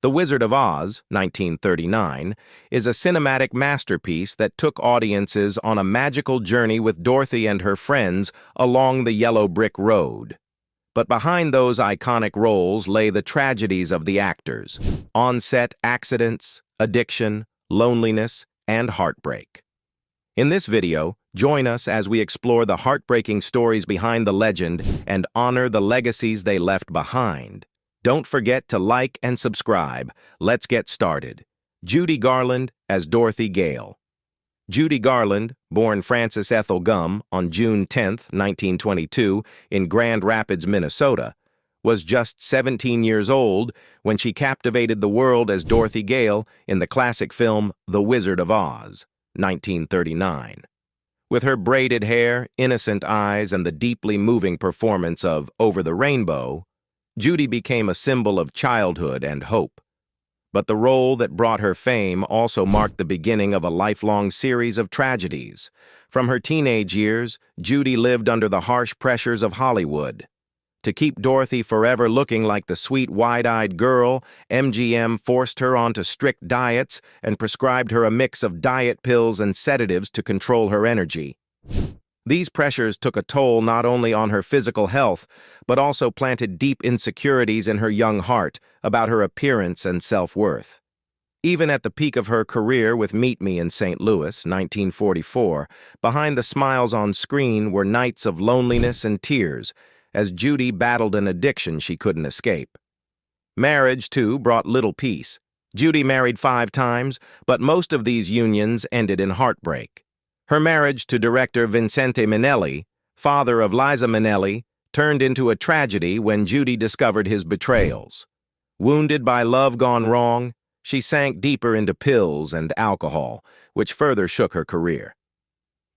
The Wizard of Oz, 1939, is a cinematic masterpiece that took audiences on a magical journey with Dorothy and her friends along the yellow brick road. But behind those iconic roles lay the tragedies of the actors: on-set accidents, addiction, loneliness, and heartbreak. In this video, join us as we explore the heartbreaking stories behind the legend and honor the legacies they left behind. Don't forget to like and subscribe. Let's get started. Judy Garland as Dorothy Gale. Judy Garland, born Frances Ethel Gum on June 10, 1922, in Grand Rapids, Minnesota, was just 17 years old when she captivated the world as Dorothy Gale in the classic film The Wizard of Oz, 1939. With her braided hair, innocent eyes, and the deeply moving performance of Over the Rainbow, Judy became a symbol of childhood and hope. But the role that brought her fame also marked the beginning of a lifelong series of tragedies. From her teenage years, Judy lived under the harsh pressures of Hollywood. To keep Dorothy forever looking like the sweet, wide-eyed girl, MGM forced her onto strict diets and prescribed her a mix of diet pills and sedatives to control her energy. These pressures took a toll not only on her physical health, but also planted deep insecurities in her young heart about her appearance and self-worth. Even at the peak of her career with Meet Me in St. Louis, 1944, behind the smiles on screen were nights of loneliness and tears, as Judy battled an addiction she couldn't escape. Marriage, too, brought little peace. Judy married 5 times, but most of these unions ended in heartbreak. Her marriage to director Vincente Minnelli, father of Liza Minnelli, turned into a tragedy when Judy discovered his betrayals. Wounded by love gone wrong, she sank deeper into pills and alcohol, which further shook her career.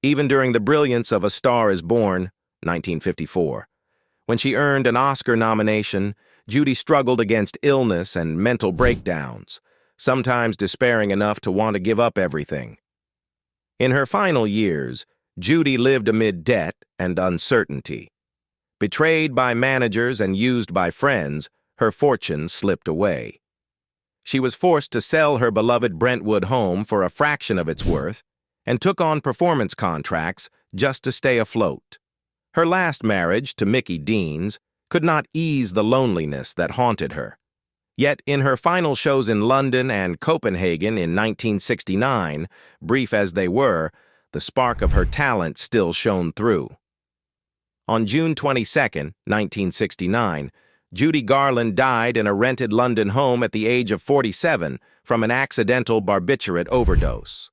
Even during the brilliance of A Star is Born, 1954, when she earned an Oscar nomination, Judy struggled against illness and mental breakdowns, sometimes despairing enough to want to give up everything. In her final years, Judy lived amid debt and uncertainty. Betrayed by managers and used by friends, her fortune slipped away. She was forced to sell her beloved Brentwood home for a fraction of its worth and took on performance contracts just to stay afloat. Her last marriage, to Mickey Deans, could not ease the loneliness that haunted her. Yet in her final shows in London and Copenhagen in 1969, brief as they were, the spark of her talent still shone through. On June 22, 1969, Judy Garland died in a rented London home at the age of 47 from an accidental barbiturate overdose.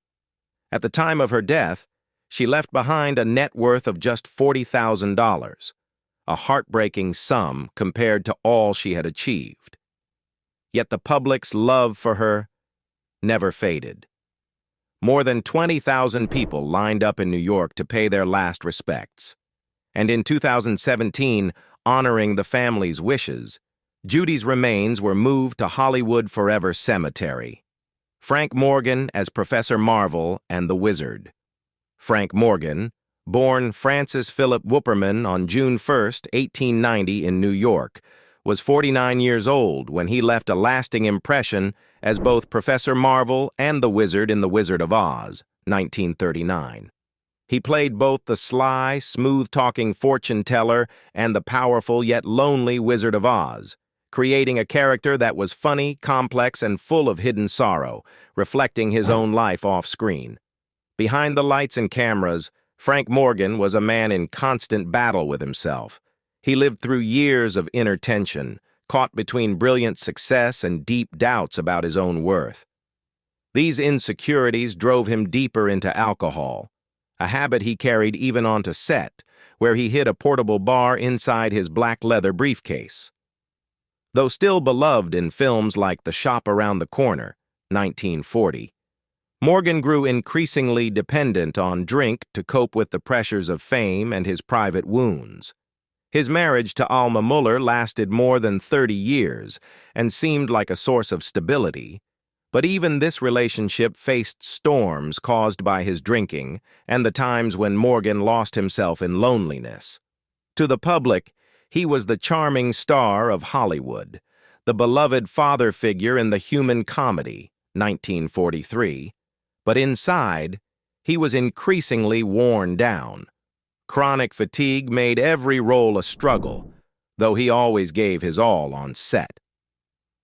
At the time of her death, she left behind a net worth of just $40,000, a heartbreaking sum compared to all she had achieved. Yet the public's love for her never faded. More than 20,000 people lined up in New York to pay their last respects. And in 2017, honoring the family's wishes, Judy's remains were moved to Hollywood Forever Cemetery. Frank Morgan as Professor Marvel and the Wizard. Frank Morgan, born Francis Philip Wupperman on June 1, 1890 in New York, was 49 years old when he left a lasting impression as both Professor Marvel and the Wizard in The Wizard of Oz, 1939. He played both the sly, smooth-talking fortune teller and the powerful yet lonely Wizard of Oz, creating a character that was funny, complex, and full of hidden sorrow, reflecting his own life off-screen. Behind the lights and cameras, Frank Morgan was a man in constant battle with himself. He lived through years of inner tension, caught between brilliant success and deep doubts about his own worth. These insecurities drove him deeper into alcohol, a habit he carried even onto set, where he hid a portable bar inside his black leather briefcase. Though still beloved in films like The Shop Around the Corner, 1940, Morgan grew increasingly dependent on drink to cope with the pressures of fame and his private wounds. His marriage to Alma Muller lasted more than 30 years and seemed like a source of stability, but even this relationship faced storms caused by his drinking and the times when Morgan lost himself in loneliness. To the public, he was the charming star of Hollywood, the beloved father figure in The Human Comedy, 1943, but inside, he was increasingly worn down. Chronic fatigue made every role a struggle, though he always gave his all on set.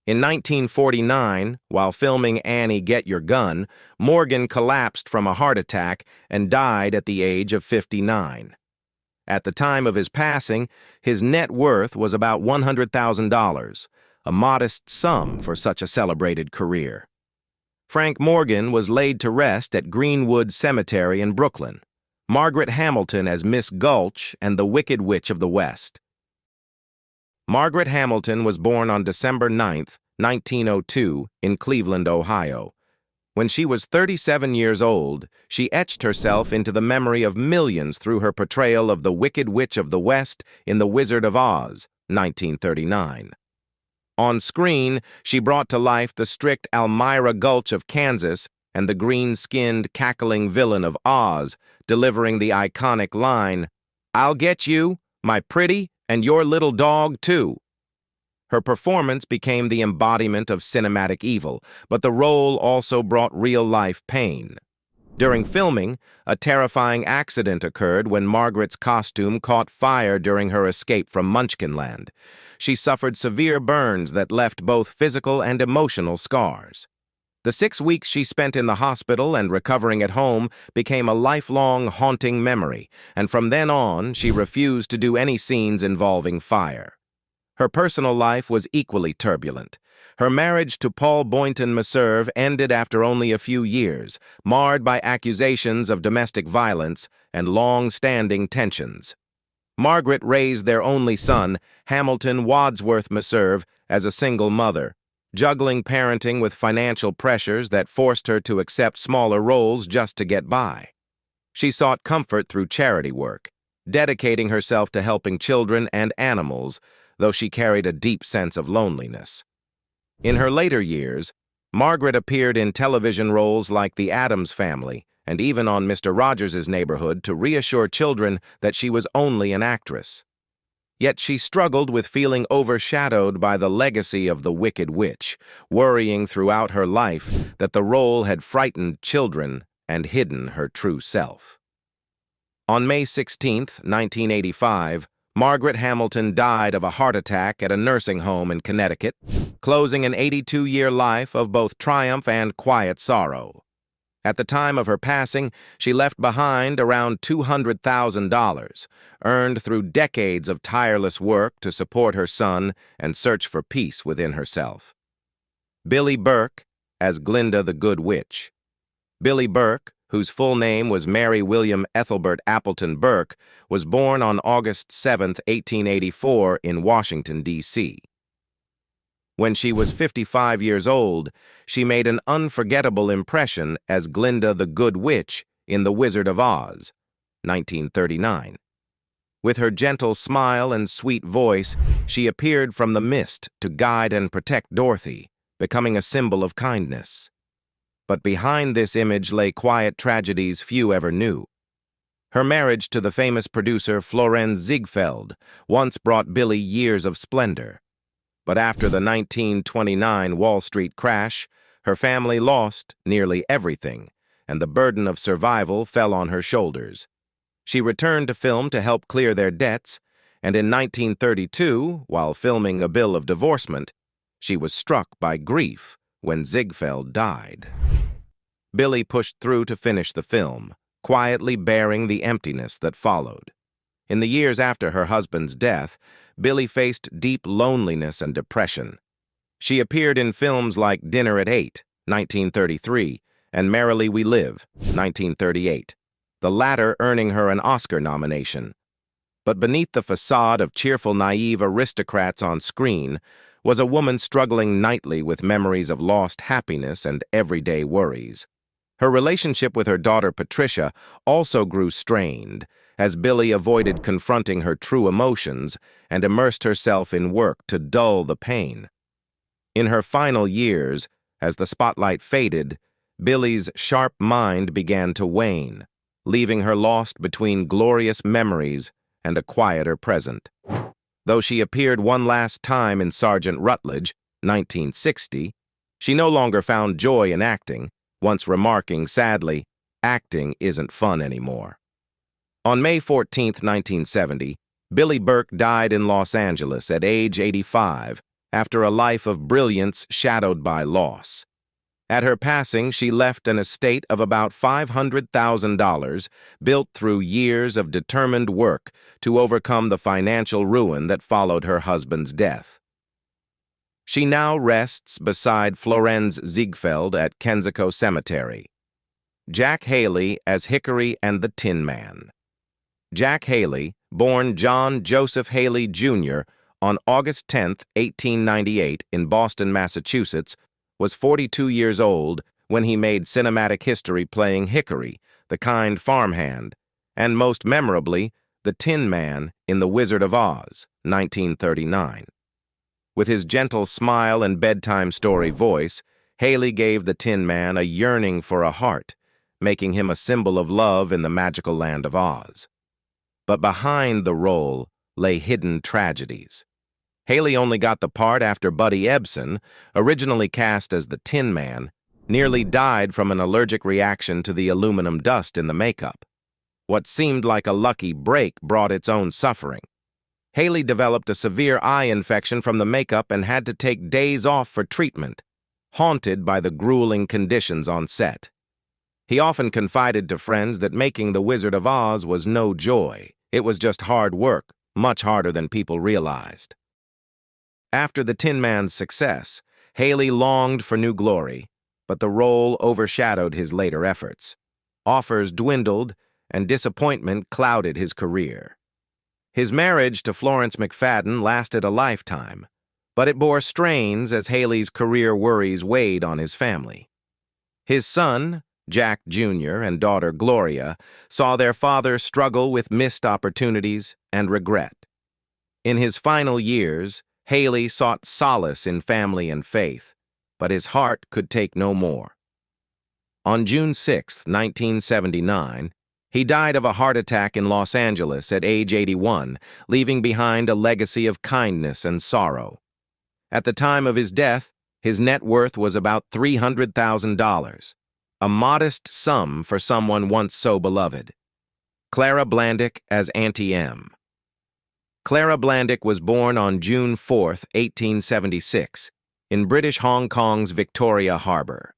In 1949, while filming Annie Get Your Gun, Morgan collapsed from a heart attack and died at the age of 59. At the time of his passing, his net worth was about $100,000, a modest sum for such a celebrated career. Frank Morgan was laid to rest at Greenwood Cemetery in Brooklyn. Margaret Hamilton as Miss Gulch and the Wicked Witch of the West. Margaret Hamilton was born on December 9, 1902, in Cleveland, Ohio. When she was 37 years old, she etched herself into the memory of millions through her portrayal of the Wicked Witch of the West in The Wizard of Oz, 1939. On screen, she brought to life the strict Elmira Gulch of Kansas and the green-skinned, cackling villain of Oz, delivering the iconic line, "I'll get you, my pretty, and your little dog, too." Her performance became the embodiment of cinematic evil, but the role also brought real-life pain. During filming, a terrifying accident occurred when Margaret's costume caught fire during her escape from Munchkinland. She suffered severe burns that left both physical and emotional scars. The 6 weeks she spent in the hospital and recovering at home became a lifelong haunting memory, and from then on, she refused to do any scenes involving fire. Her personal life was equally turbulent. Her marriage to Paul Boynton Meserve ended after only a few years, marred by accusations of domestic violence and long-standing tensions. Margaret raised their only son, Hamilton Wadsworth Meserve, as a single mother, juggling parenting with financial pressures that forced her to accept smaller roles just to get by. She sought comfort through charity work, dedicating herself to helping children and animals, though she carried a deep sense of loneliness. In her later years, Margaret appeared in television roles like The Addams Family and even on Mr. Rogers' Neighborhood to reassure children that she was only an actress. Yet she struggled with feeling overshadowed by the legacy of the Wicked Witch, worrying throughout her life that the role had frightened children and hidden her true self. On May 16, 1985, Margaret Hamilton died of a heart attack at a nursing home in Connecticut, closing an 82-year life of both triumph and quiet sorrow. At the time of her passing, she left behind around $200,000, earned through decades of tireless work to support her son and search for peace within herself. Billie Burke as Glinda the Good Witch. Billie Burke, whose full name was Mary William Ethelbert Appleton Burke, was born on August 7, 1884, in Washington, D.C. When she was 55 years old, she made an unforgettable impression as Glinda the Good Witch in The Wizard of Oz, 1939. With her gentle smile and sweet voice, she appeared from the mist to guide and protect Dorothy, becoming a symbol of kindness. But behind this image lay quiet tragedies few ever knew. Her marriage to the famous producer Florenz Ziegfeld once brought Billie years of splendor. But after the 1929 Wall Street crash, her family lost nearly everything, and the burden of survival fell on her shoulders. She returned to film to help clear their debts, and in 1932, while filming A Bill of Divorcement, she was struck by grief when Ziegfeld died. Billie pushed through to finish the film, quietly bearing the emptiness that followed. In the years after her husband's death, Billie faced deep loneliness and depression. She appeared in films like Dinner at 8, 1933, and Merrily We Live, 1938, the latter earning her an Oscar nomination. But beneath the facade of cheerful, naive aristocrats on screen was a woman struggling nightly with memories of lost happiness and everyday worries. Her relationship with her daughter Patricia also grew strained, as Billie avoided confronting her true emotions and immersed herself in work to dull the pain. In her final years, as the spotlight faded, Billie's sharp mind began to wane, leaving her lost between glorious memories and a quieter present. Though she appeared one last time in Sergeant Rutledge, 1960, she no longer found joy in acting, once remarking sadly, "Acting isn't fun anymore." On May 14, 1970, Billie Burke died in Los Angeles at age 85 after a life of brilliance shadowed by loss. At her passing, she left an estate of about $500,000 built through years of determined work to overcome the financial ruin that followed her husband's death. She now rests beside Florenz Ziegfeld at Kensico Cemetery. Jack Haley as Hickory and the Tin Man. Jack Haley, born John Joseph Haley, Jr., on August 10, 1898, in Boston, Massachusetts, was 42 years old when he made cinematic history playing Hickory, the kind farmhand, and most memorably, the Tin Man in The Wizard of Oz, 1939. With his gentle smile and bedtime story voice, Haley gave the Tin Man a yearning for a heart, making him a symbol of love in the magical land of Oz. But behind the role lay hidden tragedies. Haley only got the part after Buddy Ebson, originally cast as the Tin Man, nearly died from an allergic reaction to the aluminum dust in the makeup. What seemed like a lucky break brought its own suffering. Haley developed a severe eye infection from the makeup and had to take days off for treatment, haunted by the grueling conditions on set. He often confided to friends that making The Wizard of Oz was no joy. It was just hard work, much harder than people realized. After the Tin Man's success, Haley longed for new glory, but the role overshadowed his later efforts. Offers dwindled, and disappointment clouded his career. His marriage to Florence McFadden lasted a lifetime, but it bore strains as Haley's career worries weighed on his family. His son, Jack Jr., and daughter Gloria saw their father struggle with missed opportunities and regret. In his final years, Haley sought solace in family and faith, but his heart could take no more. On June 6, 1979, he died of a heart attack in Los Angeles at age 81, leaving behind a legacy of kindness and sorrow. At the time of his death, his net worth was about $300,000, a modest sum for someone once so beloved. Clara Blandic as Auntie M. Clara Blandic was born on June 4, 1876, in British Hong Kong's Victoria Harbor.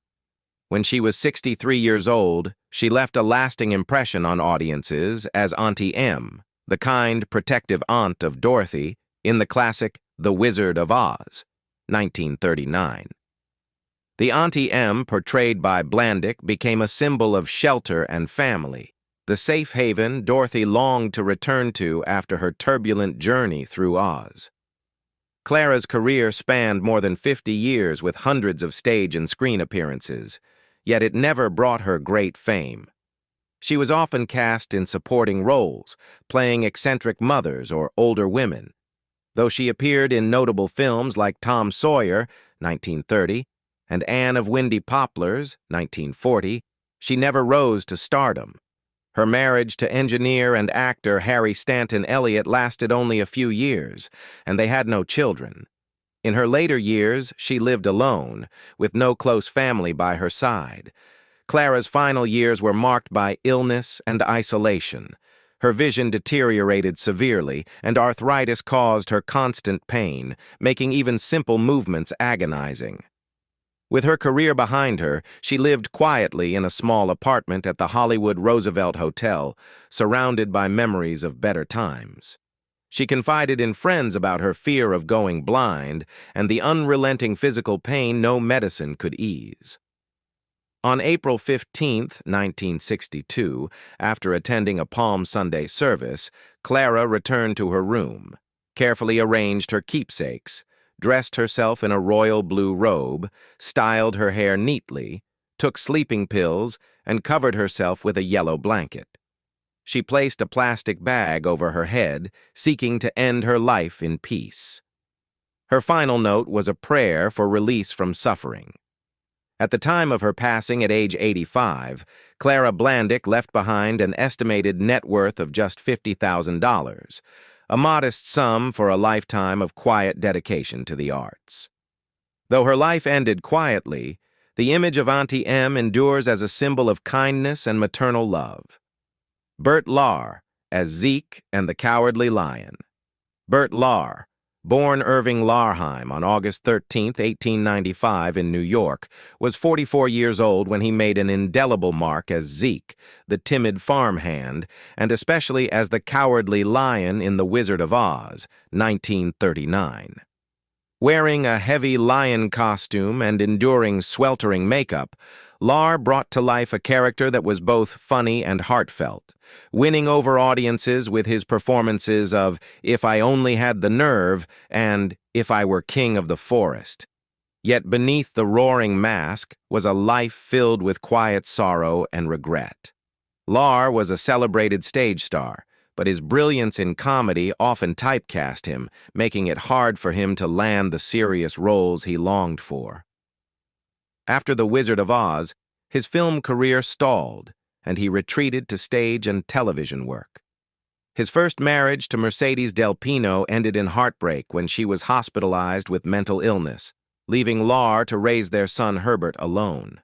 When she was 63 years old, she left a lasting impression on audiences as Auntie M, the kind, protective aunt of Dorothy, in the classic The Wizard of Oz, 1939. The Auntie M portrayed by Blandic became a symbol of shelter and family, the safe haven Dorothy longed to return to after her turbulent journey through Oz. Clara's career spanned more than 50 years with hundreds of stage and screen appearances, yet it never brought her great fame. She was often cast in supporting roles, playing eccentric mothers or older women. Though she appeared in notable films like Tom Sawyer, 1930, and Anne of Windy Poplars, 1940, she never rose to stardom. Her marriage to engineer and actor Harry Stanton Elliott lasted only a few years, and they had no children. In her later years, she lived alone, with no close family by her side. Clara's final years were marked by illness and isolation. Her vision deteriorated severely, and arthritis caused her constant pain, making even simple movements agonizing. With her career behind her, she lived quietly in a small apartment at the Hollywood Roosevelt Hotel, surrounded by memories of better times. She confided in friends about her fear of going blind and the unrelenting physical pain no medicine could ease. On April 15, 1962, after attending a Palm Sunday service, Clara returned to her room, carefully arranged her keepsakes, dressed herself in a royal blue robe, styled her hair neatly, took sleeping pills, and covered herself with a yellow blanket. She placed a plastic bag over her head, seeking to end her life in peace. Her final note was a prayer for release from suffering. At the time of her passing at age 85, Clara Blandic left behind an estimated net worth of just $50,000, a modest sum for a lifetime of quiet dedication to the arts. Though her life ended quietly, the image of Auntie Em endures as a symbol of kindness and maternal love. Bert L as Zeke and the Cowardly Lion. Bert L, born Irving Larheim on August 13, 1895 in New York, was 44 years old when he made an indelible mark as Zeke, the timid farmhand, and especially as the Cowardly Lion in The Wizard of Oz, 1939. Wearing a heavy lion costume and enduring sweltering makeup, Lar brought to life a character that was both funny and heartfelt, winning over audiences with his performances of If I Only Had the Nerve and If I Were King of the Forest. Yet beneath the roaring mask was a life filled with quiet sorrow and regret. Lar was a celebrated stage star, but his brilliance in comedy often typecast him, making it hard for him to land the serious roles he longed for. After The Wizard of Oz, his film career stalled, and he retreated to stage and television work. His first marriage to Mercedes Del Pino ended in heartbreak when she was hospitalized with mental illness, leaving Lar to raise their son Herbert alone.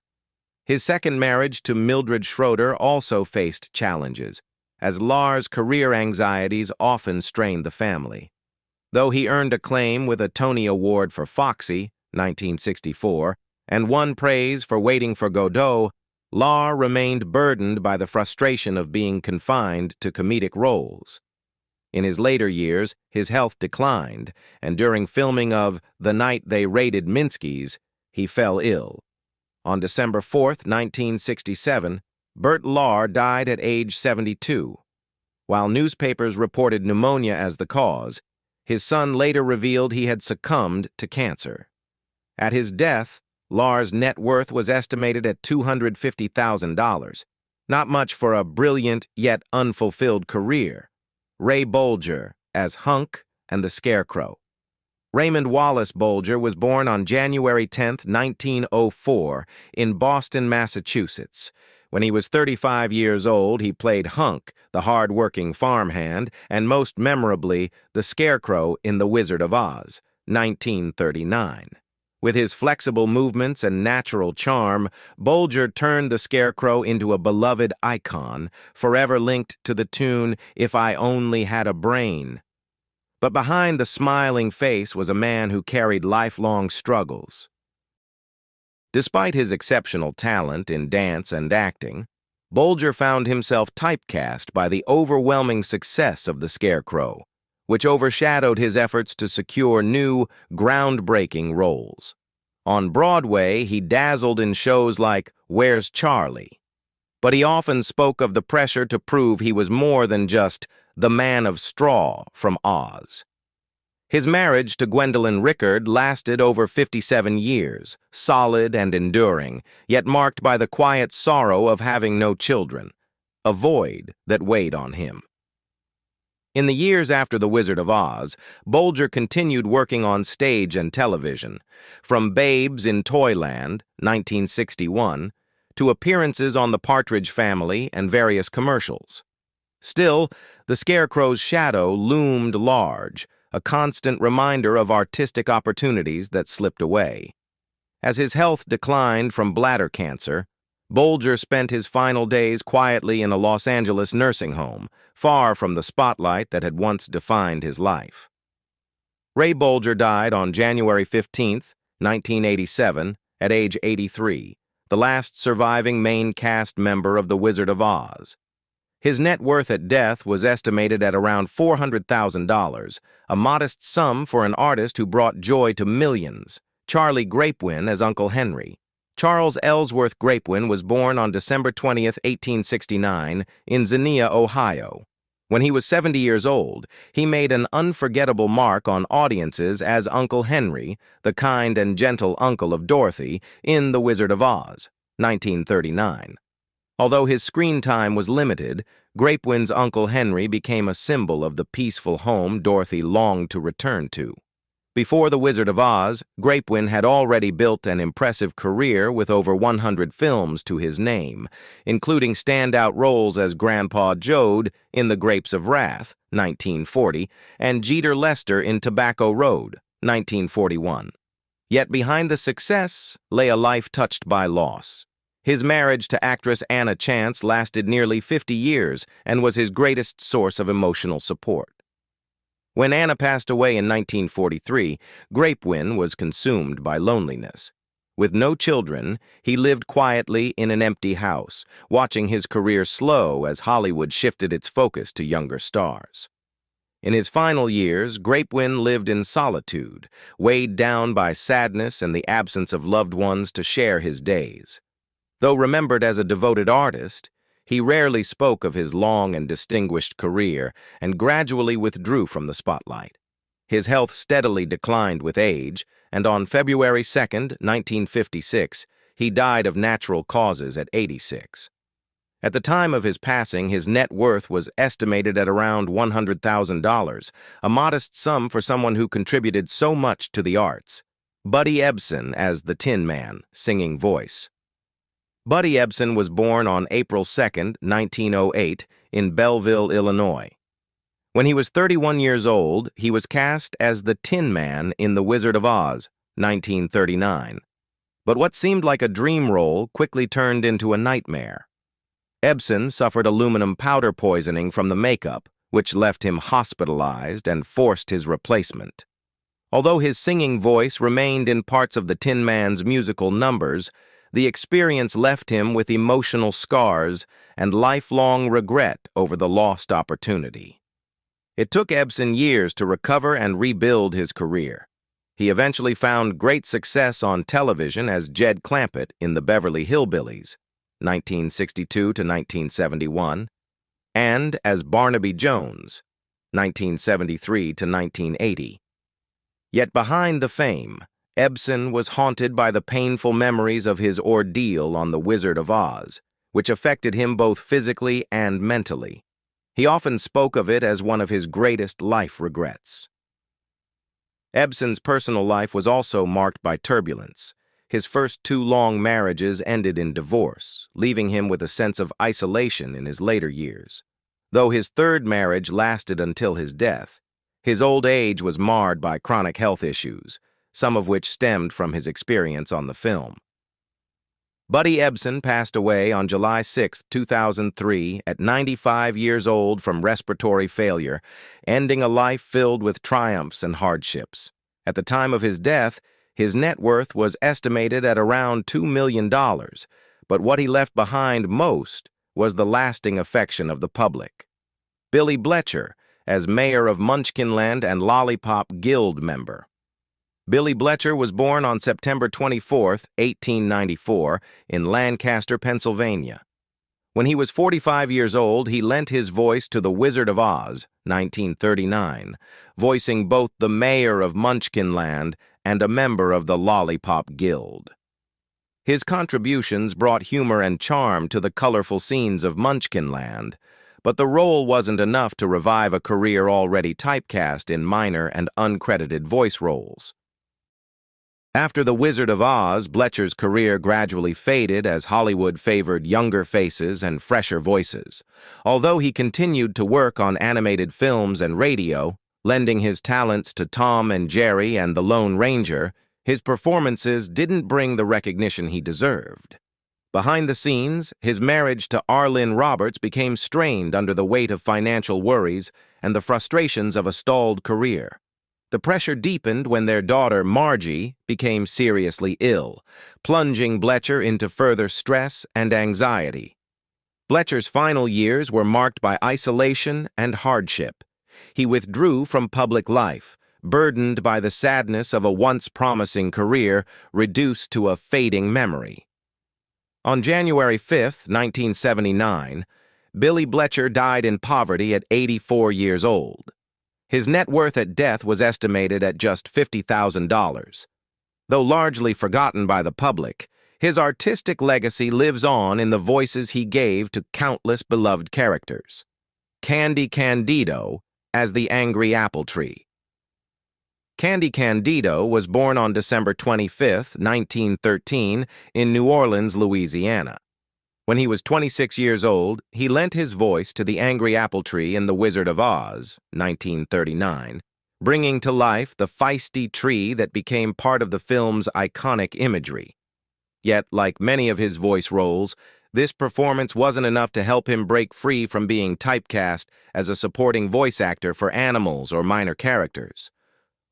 His second marriage to Mildred Schroeder also faced challenges, as Lar's career anxieties often strained the family. Though he earned acclaim with a Tony Award for Foxy, 1964, and won praise for Waiting for Godot, Lar remained burdened by the frustration of being confined to comedic roles. In his later years, his health declined, and during filming of The Night They Raided Minsky's, he fell ill. On December 4, 1967, Bert Lar died at age 72. While newspapers reported pneumonia as the cause, his son later revealed he had succumbed to cancer. At his death, Lar's net worth was estimated at $250,000, not much for a brilliant yet unfulfilled career. Ray Bolger as Hunk and the Scarecrow. Raymond Wallace Bolger was born on January 10, 1904, in Boston, Massachusetts. When he was 35 years old, he played Hunk, the hard-working farmhand, and most memorably, the Scarecrow in The Wizard of Oz, 1939. With his flexible movements and natural charm, Bolger turned the Scarecrow into a beloved icon, forever linked to the tune If I Only Had a Brain. But behind the smiling face was a man who carried lifelong struggles. Despite his exceptional talent in dance and acting, Bolger found himself typecast by the overwhelming success of the Scarecrow, which overshadowed his efforts to secure new, groundbreaking roles. On Broadway, he dazzled in shows like Where's Charlie? But he often spoke of the pressure to prove he was more than just the man of straw from Oz. His marriage to Gwendolyn Rickard lasted over 57 years, solid and enduring, yet marked by the quiet sorrow of having no children, a void that weighed on him. In the years after The Wizard of Oz, Bolger continued working on stage and television, from Babes in Toyland, 1961, to appearances on The Partridge Family and various commercials. Still, the Scarecrow's shadow loomed large, a constant reminder of artistic opportunities that slipped away. As his health declined from bladder cancer, Bolger spent his final days quietly in a Los Angeles nursing home, far from the spotlight that had once defined his life. Ray Bolger died on January 15, 1987, at age 83, the last surviving main cast member of The Wizard of Oz. His net worth at death was estimated at around $400,000, a modest sum for an artist who brought joy to millions. Charlie Grapewin as Uncle Henry. Charles Ellsworth Grapewin was born on December 20, 1869, in Xenia, Ohio. When he was 70 years old, he made an unforgettable mark on audiences as Uncle Henry, the kind and gentle uncle of Dorothy, in The Wizard of Oz, 1939. Although his screen time was limited, Grapewin's Uncle Henry became a symbol of the peaceful home Dorothy longed to return to. Before The Wizard of Oz, Grapewin had already built an impressive career with over 100 films to his name, including standout roles as Grandpa Joad in The Grapes of Wrath, 1940, and Jeter Lester in Tobacco Road, 1941. Yet behind the success lay a life touched by loss. His marriage to actress Anna Chance lasted nearly 50 years and was his greatest source of emotional support. When Anna passed away in 1943, Grapewin was consumed by loneliness. With no children, he lived quietly in an empty house, watching his career slow as Hollywood shifted its focus to younger stars. In his final years, Grapewin lived in solitude, weighed down by sadness and the absence of loved ones to share his days. Though remembered as a devoted artist, he rarely spoke of his long and distinguished career and gradually withdrew from the spotlight. His health steadily declined with age, and on February 2, 1956, he died of natural causes at 86. At the time of his passing, his net worth was estimated at around $100,000, a modest sum for someone who contributed so much to the arts. Buddy Ebson as the Tin Man, singing voice. Buddy Ebson was born on April 2, 1908, in Belleville, Illinois. When he was 31 years old, he was cast as the Tin Man in The Wizard of Oz, 1939. But what seemed like a dream role quickly turned into a nightmare. Ebson suffered aluminum powder poisoning from the makeup, which left him hospitalized and forced his replacement. Although his singing voice remained in parts of the Tin Man's musical numbers, the experience left him with emotional scars and lifelong regret over the lost opportunity. It took Ebson years to recover and rebuild his career. He eventually found great success on television as Jed Clampett in The Beverly Hillbillies, 1962 to 1971, and as Barnaby Jones, 1973 to 1980. Yet behind the fame, Ebson was haunted by the painful memories of his ordeal on The Wizard of Oz, which affected him both physically and mentally. He often spoke of it as one of his greatest life regrets. Ebson's personal life was also marked by turbulence. His first 2 long marriages ended in divorce, leaving him with a sense of isolation in his later years. Though his 3rd marriage lasted until his death, his old age was marred by chronic health issues, some of which stemmed from his experience on the film. Buddy Ebson passed away on July 6, 2003, at 95 years old from respiratory failure, ending a life filled with triumphs and hardships. At the time of his death, his net worth was estimated at around $2 million, but what he left behind most was the lasting affection of the public. Billy Bletcher, as mayor of Munchkinland and Lollipop Guild member. Billy Bletcher was born on September 24, 1894, in Lancaster, Pennsylvania. When he was 45 years old, he lent his voice to The Wizard of Oz, 1939, voicing both the mayor of Munchkinland and a member of the Lollipop Guild. His contributions brought humor and charm to the colorful scenes of Munchkinland, but the role wasn't enough to revive a career already typecast in minor and uncredited voice roles. After The Wizard of Oz, Bletcher's career gradually faded as Hollywood favored younger faces and fresher voices. Although he continued to work on animated films and radio, lending his talents to Tom and Jerry and The Lone Ranger, his performances didn't bring the recognition he deserved. Behind the scenes, his marriage to Arlene Roberts became strained under the weight of financial worries and the frustrations of a stalled career. The pressure deepened when their daughter, Margie, became seriously ill, plunging Bletcher into further stress and anxiety. Bletcher's final years were marked by isolation and hardship. He withdrew from public life, burdened by the sadness of a once promising career reduced to a fading memory. On January 5, 1979, Billy Bletcher died in poverty at 84 years old. His net worth at death was estimated at just $50,000. Though largely forgotten by the public, his artistic legacy lives on in the voices he gave to countless beloved characters. Candido as the angry apple tree. Candido was born on December 25, 1913, in New Orleans, Louisiana. When he was 26 years old, he lent his voice to the angry apple tree in The Wizard of Oz, 1939, bringing to life the feisty tree that became part of the film's iconic imagery. Yet, like many of his voice roles, this performance wasn't enough to help him break free from being typecast as a supporting voice actor for animals or minor characters.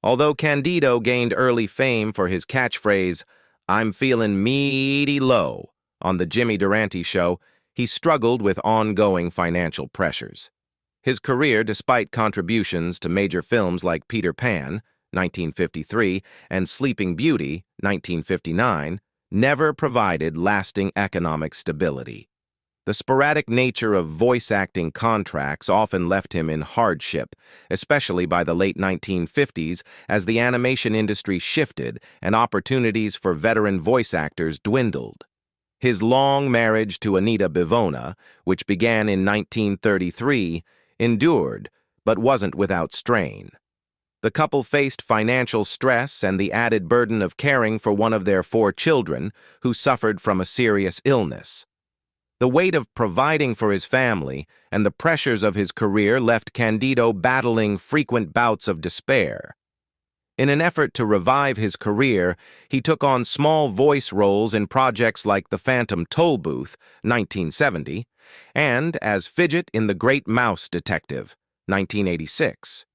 Although Candido gained early fame for his catchphrase, "I'm feeling meaty low," on The Jimmy Durante Show, he struggled with ongoing financial pressures. His career, despite contributions to major films like Peter Pan, 1953, and Sleeping Beauty, 1959, never provided lasting economic stability. The sporadic nature of voice acting contracts often left him in hardship, especially by the late 1950s as the animation industry shifted and opportunities for veteran voice actors dwindled. His long marriage to Anita Bivona, which began in 1933, endured, but wasn't without strain. The couple faced financial stress and the added burden of caring for one of their 4 children who suffered from a serious illness. The weight of providing for his family and the pressures of his career left Candido battling frequent bouts of despair. In an effort to revive his career, he took on small voice roles in projects like The Phantom Tollbooth, 1970, and as Fidget in The Great Mouse Detective, 1986.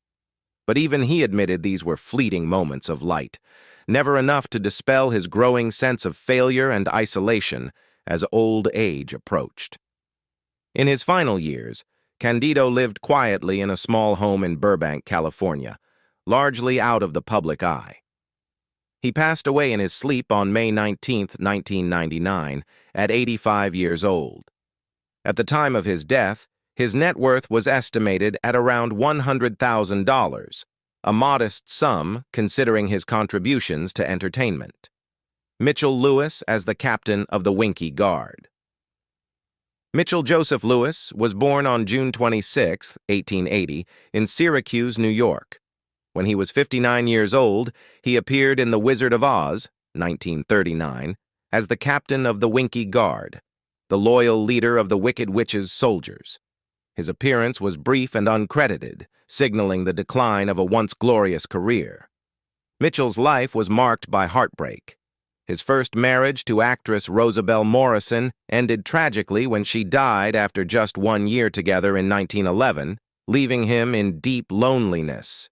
But even he admitted these were fleeting moments of light, never enough to dispel his growing sense of failure and isolation as old age approached. In his final years, Candido lived quietly in a small home in Burbank, California, largely out of the public eye. He passed away in his sleep on May 19, 1999, at 85 years old. At the time of his death, his net worth was estimated at around $100,000, a modest sum considering his contributions to entertainment. Mitchell Lewis as the captain of the Winky Guard. Mitchell Joseph Lewis was born on June 26, 1880, in Syracuse, New York. When he was 59 years old, he appeared in The Wizard of Oz, 1939, as the captain of the Winky Guard, the loyal leader of the Wicked Witch's soldiers. His appearance was brief and uncredited, signaling the decline of a once glorious career. Mitchell's life was marked by heartbreak. His first marriage to actress Rosabelle Morrison ended tragically when she died after just 1 year together in 1911, leaving him in deep loneliness.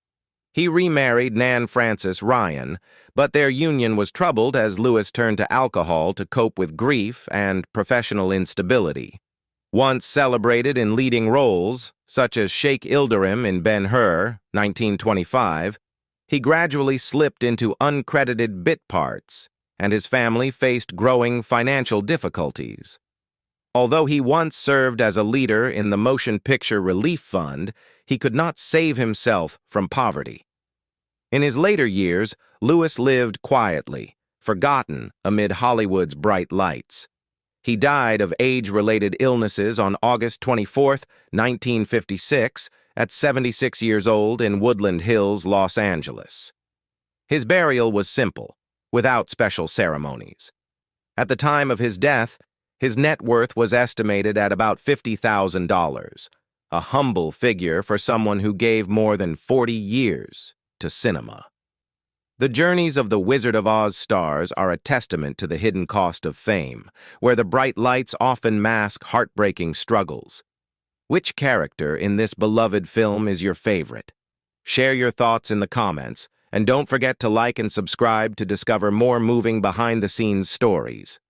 He remarried Nan Frances Ryan, but their union was troubled as Lewis turned to alcohol to cope with grief and professional instability. Once celebrated in leading roles, such as Sheikh Ilderim in Ben-Hur, 1925, he gradually slipped into uncredited bit parts, and his family faced growing financial difficulties. Although he once served as a leader in the Motion Picture Relief Fund, he could not save himself from poverty. In his later years, Lewis lived quietly, forgotten amid Hollywood's bright lights. He died of age-related illnesses on August 24, 1956, at 76 years old in Woodland Hills, Los Angeles. His burial was simple, without special ceremonies. At the time of his death, his net worth was estimated at about $50,000, a humble figure for someone who gave more than 40 years to cinema. The journeys of the Wizard of Oz stars are a testament to the hidden cost of fame, where the bright lights often mask heartbreaking struggles. Which character in this beloved film is your favorite? Share your thoughts in the comments, and don't forget to like and subscribe to discover more moving behind-the-scenes stories.